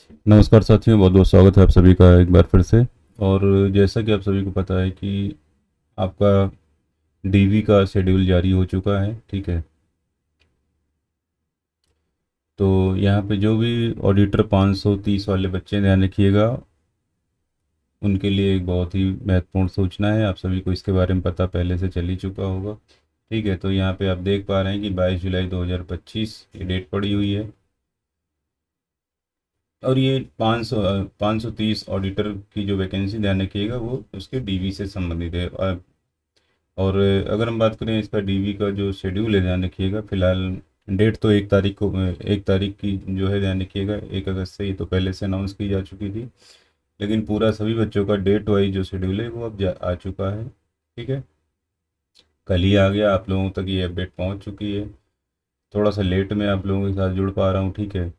नमस्कार साथियों, बहुत बहुत स्वागत है आप सभी का एक बार फिर से। और जैसा कि आप सभी को पता है कि आपका डीवी का शेड्यूल जारी हो चुका है, ठीक है। तो यहाँ पे जो भी ऑडिटर 530 वाले बच्चे हैं, ध्यान रखिएगा, उनके लिए एक बहुत ही महत्वपूर्ण सूचना है। आप सभी को इसके बारे में पता पहले से चल ही चुका होगा, ठीक है। तो यहाँ पे आप देख पा रहे हैं कि 22 जुलाई 2025 ये डेट पड़ी हुई है। और ये 530 ऑडिटर की जो वैकेंसी, ध्यान रखिएगा, वो उसके डीवी से संबंधित है। और अगर हम बात करें इसका डीवी का जो शेड्यूल है, ध्यान रखिएगा, फिलहाल डेट तो 1 तारीख को, 1 तारीख की जो है, ध्यान रखिएगा, 1 अगस्त से, ये तो पहले से अनाउंस की जा चुकी थी। लेकिन पूरा सभी बच्चों का डेट वाइज जो शेड्यूल है वो अब आ चुका है, ठीक है। कल ही आ गया, आप लोगों तक ये अपडेट पहुंच चुकी है। थोड़ा सा लेट में आप लोगों के साथ जुड़ पा रहा हूँ, ठीक है।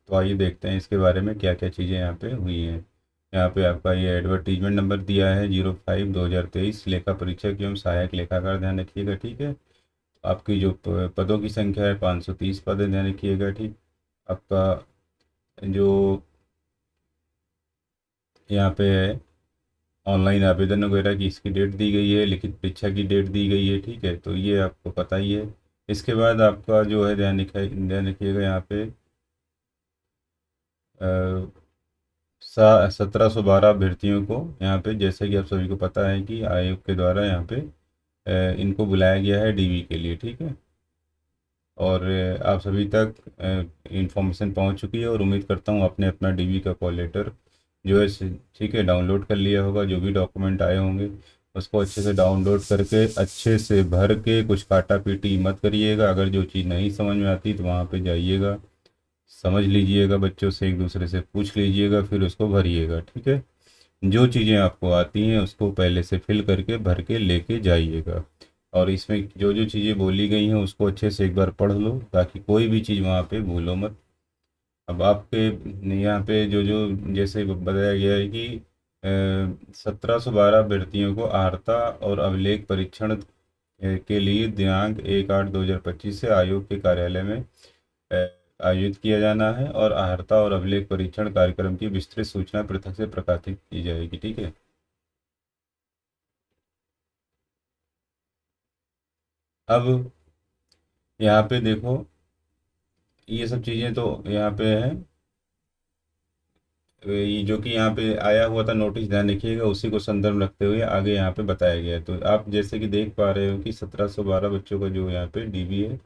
तो आइए देखते हैं इसके बारे में क्या क्या चीज़ें यहाँ पे हुई हैं। यहाँ पे आपका ये एडवर्टीजमेंट नंबर दिया है 05/2023, लेखा परीक्षक एवं सहायक लेखाकार, ध्यान रखिएगा, ठीक है। आपकी जो पदों की संख्या है 530 पद है, ध्यान रखिएगा, ठीक। आपका जो यहाँ पे है ऑनलाइन आवेदन वगैरह की, इसकी डेट दी गई है, लिखित परीक्षा की डेट दी गई है, ठीक है। तो ये आपको पता ही है। इसके बाद आपका जो है, ध्यान रखिएगा, यहाँ पे 1712 अभ्यर्थियों को यहाँ पे, जैसे कि आप सभी को पता है कि आयोग के द्वारा यहाँ पे इनको बुलाया गया है डीवी के लिए, ठीक है। और आप सभी तक इंफॉर्मेशन पहुंच चुकी है, और उम्मीद करता हूं आपने अपना डीवी का कॉल लेटर जो है ठीक है, डाउनलोड कर लिया होगा। जो भी डॉक्यूमेंट आए होंगे उसको अच्छे से डाउनलोड करके अच्छे से भर के, कुछ काटा पीटी मत करिएगा। अगर जो चीज़ नहीं समझ में आती तो वहाँ पे जाइएगा, समझ लीजिएगा, बच्चों से एक दूसरे से पूछ लीजिएगा, फिर उसको भरिएगा, ठीक है। जो चीज़ें आपको आती हैं उसको पहले से फिल करके भर के लेके जाइएगा। और इसमें जो जो चीज़ें बोली गई हैं उसको अच्छे से एक बार पढ़ लो, ताकि कोई भी चीज़ वहाँ पे भूलो मत। अब आपके यहाँ पे जो जो जैसे बताया गया है कि 1712 अभ्यर्थियों को आर्ता और अभिलेख परीक्षण के लिए दिनांक 1/8/2025 से आयोग के कार्यालय में आयोजित किया जाना है, और आहर्ता और अभिलेख परीक्षण कार्यक्रम की विस्तृत सूचना पृथक से प्रकाशित की जाएगी, ठीक है। अब यहाँ पे देखो, ये सब चीज़ें तो यहाँ पे है, ये जो कि यहाँ पे आया हुआ था नोटिस, ध्यान रखिएगा, उसी को संदर्भ रखते हुए आगे यहाँ पे बताया गया है। तो आप जैसे कि देख पा रहे हो कि 1712 बच्चों का जो यहाँ पे डीबी है,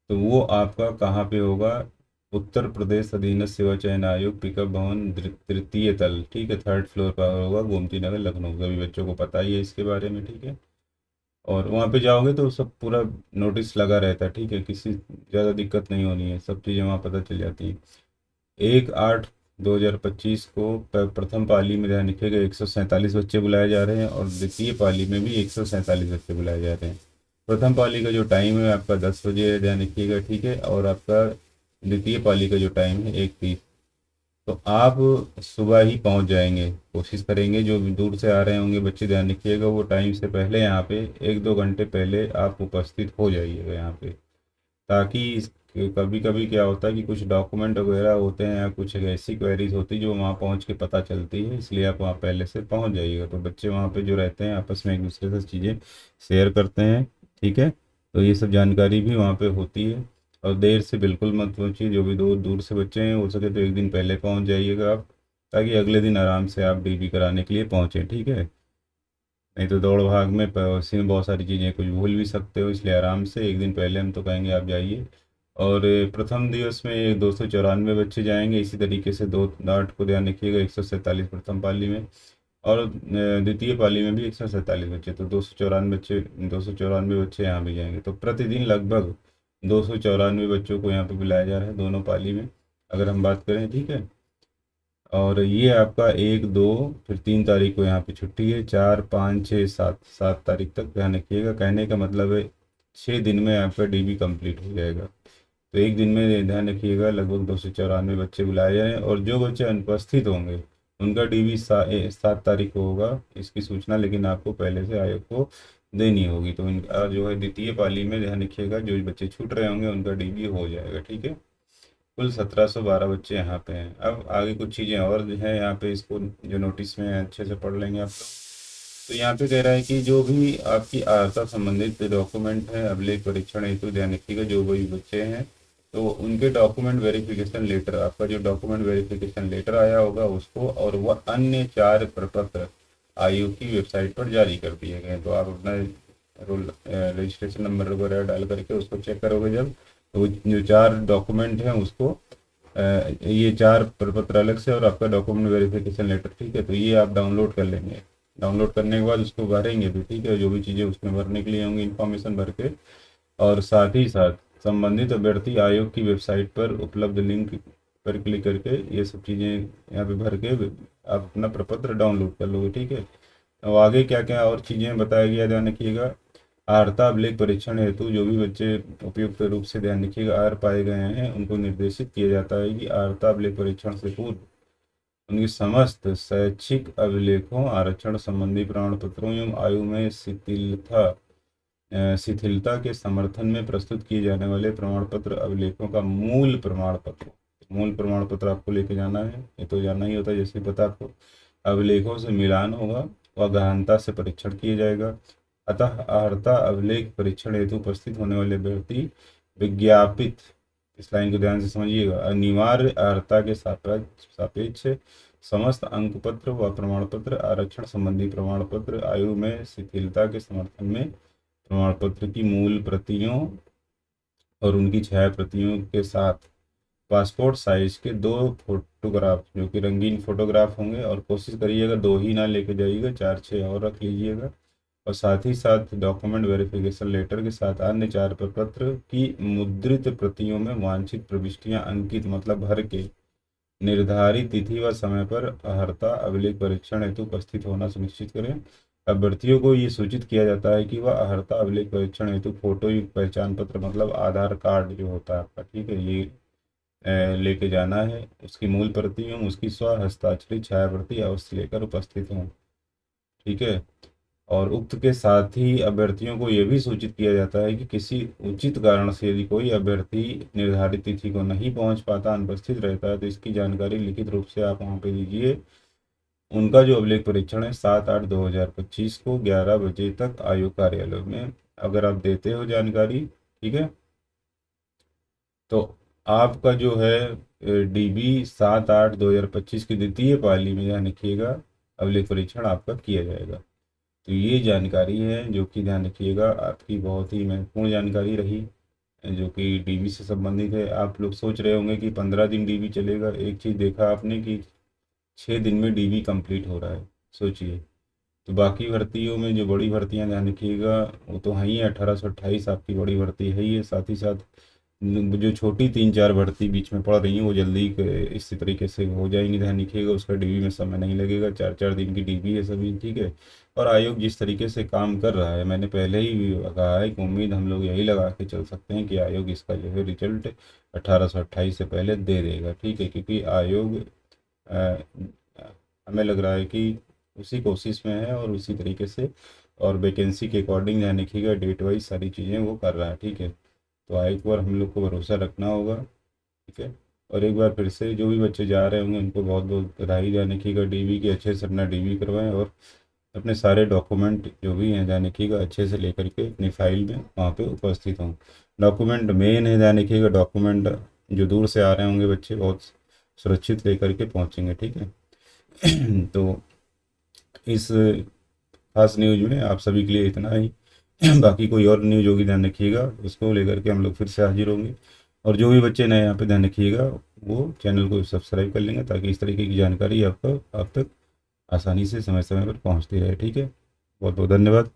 तो वो आपका कहाँ पे होगा, उत्तर प्रदेश अधीनस्थ सेवा चयन आयोग, पिकअप भवन, तृतीय तल, ठीक है, 3rd फ्लोर पर होगा, गोमती नगर, लखनऊ। सभी बच्चों को पता ही है इसके बारे में, ठीक है। और वहाँ पे जाओगे तो सब पूरा नोटिस लगा रहता है, ठीक है, किसी ज़्यादा दिक्कत नहीं होनी है, सब चीज़ें वहाँ पता चल जाती हैं। 1/8/2025 को प्रथम पाली में, ध्यान रखिएगा, 147 बच्चे बुलाए जा रहे हैं, और द्वितीय पाली में भी 147 बच्चे बुलाए जा रहे हैं। प्रथम पाली का जो टाइम है आपका 10 बजे है, ध्यान रखिएगा, ठीक है। और आपका द्वितीय पाली का जो टाइम है 1:30। तो आप सुबह ही पहुंच जाएंगे, कोशिश करेंगे। जो भी दूर से आ रहे होंगे बच्चे, ध्यान रखिएगा, वो टाइम से पहले यहाँ पे 1-2 घंटे पहले आप उपस्थित हो जाइएगा यहाँ पे, ताकि कभी कभी क्या होता है कि कुछ डॉक्यूमेंट वगैरह होते हैं या कुछ ऐसी क्वेरीज होती है जो वहाँ पहुँच के पता चलती है, इसलिए आप वहाँ पहले से पहुँच जाइएगा। तो बच्चे वहाँ पे जो रहते हैं आपस में एक दूसरे से चीज़ें शेयर करते हैं, ठीक है। तो ये सब जानकारी भी वहाँ पे होती है। और देर से बिल्कुल मत पहुँचिए, जो भी दूर दूर से बच्चे हैं, हो सके तो एक दिन पहले पहुँच जाइएगा आप, ताकि अगले दिन आराम से आप डीबी कराने के लिए पहुँचें, ठीक है। नहीं तो दौड़ भाग में उसी में बहुत सारी चीज़ें कुछ भूल भी सकते हो, इसलिए आराम से एक दिन पहले हम तो कहेंगे आप जाइए। और प्रथम दिवस में 294 बच्चे जाएंगे, इसी तरीके से 2 8 को ध्यान रखिएगा, 147 प्रथम पाली में, और द्वितीय पाली में भी 147 बच्चे, तो 294 बच्चे यहाँ भी जाएंगे। तो प्रतिदिन लगभग 294 बच्चों को यहाँ पे बुलाया जा रहा है, दोनों पाली में, अगर हम बात करें, ठीक है। और ये आपका 1 2 फिर 3 तारीख को यहाँ पे छुट्टी है, 4 5 6 7, 7 तारीख तक, ध्यान रखिएगा। कहने का मतलब है 6 दिन में आपका डीबी कंप्लीट हो जाएगा। तो एक दिन में, ध्यान रखिएगा, लगभग 294 बच्चे बुलाए जाएँ, और जो बच्चे अनुपस्थित होंगे उनका डीबी 7 तारीख को होगा, इसकी सूचना लेकिन आपको पहले से आयोग को देनी होगी। तो इनका जो है द्वितीय पाली में, ध्यान रखिएगा, जो बच्चे छूट रहे होंगे उनका डीबी हो जाएगा, ठीक है। कुल 1712 बच्चे यहाँ पे हैं। अब आगे कुछ चीज़ें और हैं यहाँ पे, इसको जो नोटिस में है अच्छे से पढ़ लेंगे आप लोग। तो यहाँ पे कह रहा है कि जो भी आपकी अर्हता संबंधित डॉक्यूमेंट है अभिलेख परीक्षण हेतु ध्यान रखिएगा, जो भी बच्चे हैं तो उनके डॉक्यूमेंट वेरिफिकेशन लेटर, आपका जो डॉक्यूमेंट वेरिफिकेशन लेटर आया होगा उसको, और वह अन्य 4 प्रपत्र आयोग की वेबसाइट पर जारी कर दिए गए। तो आप अपना रोल रजिस्ट्रेशन नंबर वगैरह डाल करके उसको चेक करोगे जब, तो जो 4 डॉक्यूमेंट हैं उसको ये 4 प्रपत्र अलग से और आपका डॉक्यूमेंट वेरिफिकेशन लेटर, ठीक है, तो ये आप डाउनलोड कर लेंगे। डाउनलोड करने के बाद उसको भरेंगे भी, ठीक है, जो भी चीज़ें उसमें भरने के लिए होंगी इन्फॉर्मेशन भर के, और साथ ही साथ संबंधित अभ्यर्थी आयोग की वेबसाइट पर उपलब्ध लिंक पर क्लिक करके ये सब चीज़ें यहाँ पे भर के आप अपना प्रपत्र डाउनलोड कर लोगे, ठीक है। अब आगे क्या क्या और चीज़ें बताया गया ध्यान रखिएगा। अर्हता अभिलेख परीक्षण हेतु जो भी बच्चे उपयुक्त रूप से ध्यान रखिएगा अर्ह पाए गए हैं उनको निर्देशित किया जाता है कि अर्हता अभिलेख परीक्षण से पूर्व उनकी समस्त शैक्षिक अभिलेखों, आरक्षण संबंधी प्रमाण पत्रों एवं आयु में शिथिलता के समर्थन में प्रस्तुत किए जाने वाले प्रमाण पत्र अभिलेखों का मूल प्रमाण पत्र आपको लेके जाना है। ये तो जाना ही होता है, जैसे पता आपको अभिलेखों से मिलान होगा व गहनता से परीक्षण किया जाएगा। अतः अर्हता अभिलेख परीक्षण हेतु उपस्थित होने वाले व्यक्ति विज्ञापित, इस लाइन को ध्यान से समझिएगा, अनिवार्य अर्हता के सापेक्ष समस्त अंक पत्र व प्रमाण पत्र, आरक्षण संबंधी प्रमाण पत्र, आयु में शिथिलता के समर्थन में प्रमाण पत्र की मूल प्रतियों और उनकी छाया प्रतियों के साथ पासपोर्ट साइज के 2 फोटोग्राफ, जो कि रंगीन फोटोग्राफ होंगे, और कोशिश करिएगा 2 ही ना लेके जाइएगा, 4-6 और रख लीजिएगा, और साथ ही साथ डॉक्यूमेंट वेरिफिकेशन लेटर के साथ अन्य 4 प्रपत्र की मुद्रित प्रतियों में वांछित प्रविष्टियां अंकित, मतलब भर के निर्धारित तिथि व समय पर अर्हता अभिलेख परीक्षण हेतु उपस्थित होना सुनिश्चित करें। अभ्यर्थियों को ये सूचित किया जाता है कि वह अर्हता अभिलेख परीक्षण हेतु फोटो युक्त पहचान पत्र, मतलब आधार कार्ड जो होता है आपका, ठीक है, ये लेके जाना है। उसकी मूल प्रति एवं उसकी स्व हस्ताक्षरित छाया प्रति अवश्य लेकर उपस्थित हों, ठीक है। और उक्त के साथ ही अभ्यर्थियों को यह भी सूचित किया जाता है कि किसी उचित कारण से यदि कोई अभ्यर्थी निर्धारित तिथि को नहीं पहुंच पाता, अनुपस्थित रहता है, तो इसकी जानकारी लिखित रूप से आप वहां पे दीजिए। उनका जो अभिलेख परीक्षण है 7/8/2025 को 11 बजे तक आयोग कार्यालय में अगर आप देते हो जानकारी, ठीक है, तो आपका जो है DB 7/8/2025 की द्वितीय पाली में ध्यान रखिएगा अभिलेख परीक्षण आपका किया जाएगा। तो ये जानकारी है जो कि ध्यान रखिएगा, आपकी बहुत ही महत्वपूर्ण जानकारी रही, जो कि DB से संबंधित है। आप लोग सोच रहे होंगे कि 15 दिन DB चलेगा, एक चीज़ देखा आपने कि 6 दिन में DB कंप्लीट हो रहा है, सोचिए। तो बाकी भर्तियों में जो बड़ी भर्तियां ध्यान रखिएगा वो तो है ही, 1828 आपकी बड़ी भर्ती है ही है, साथ ही साथ जो छोटी 3-4 भर्ती बीच में पड़ रही हैं वो जल्दी इसी तरीके से हो जाएंगी, ध्यान रखिएगा। उसका DB में समय नहीं लगेगा, 4-4 दिन की DB है सभी, ठीक है। और आयोग जिस तरीके से काम कर रहा है, मैंने पहले ही कहा है कि उम्मीद हम लोग यही लगा के चल सकते हैं कि आयोग इसका जो है रिजल्ट 1828 से पहले दे देगा, ठीक है, क्योंकि आयोग हमें लग रहा है कि उसी कोशिश में है और उसी तरीके से, और वैकेंसी के अकॉर्डिंग ध्यान रखिएगा डेट वाइज सारी चीज़ें वो कर रहा है, ठीक है। तो आयोग पर हम लोग को भरोसा रखना होगा, ठीक है। और एक बार फिर से जो भी बच्चे जा रहे होंगे उनको बहुत बहुत बधाई, ध्यान रखिएगा DB की अच्छे से अपना DB करवाएं, और अपने सारे डॉक्यूमेंट जो भी हैं ध्यान रखिएगा अच्छे से लेकर के अपनी फाइल में वहाँ पे उपस्थित हों। डॉक्यूमेंट मेन है, ध्यान रखिएगा, डॉक्यूमेंट जो दूर से आ रहे होंगे बच्चे बहुत सुरक्षित लेकर के पहुँचेंगे, ठीक है। तो इस खास न्यूज में आप सभी के लिए इतना ही। बाकी कोई और न्यूज होगी ध्यान रखिएगा, उसको लेकर के हम लोग फिर से हाजिर होंगे। और जो भी बच्चे नए यहाँ पे ध्यान रखिएगा वो चैनल को सब्सक्राइब कर लेंगे, ताकि इस तरीके की जानकारी आपको आप तक आसानी से समय समय पर पहुँचती रहे, ठीक है। बहुत बहुत धन्यवाद।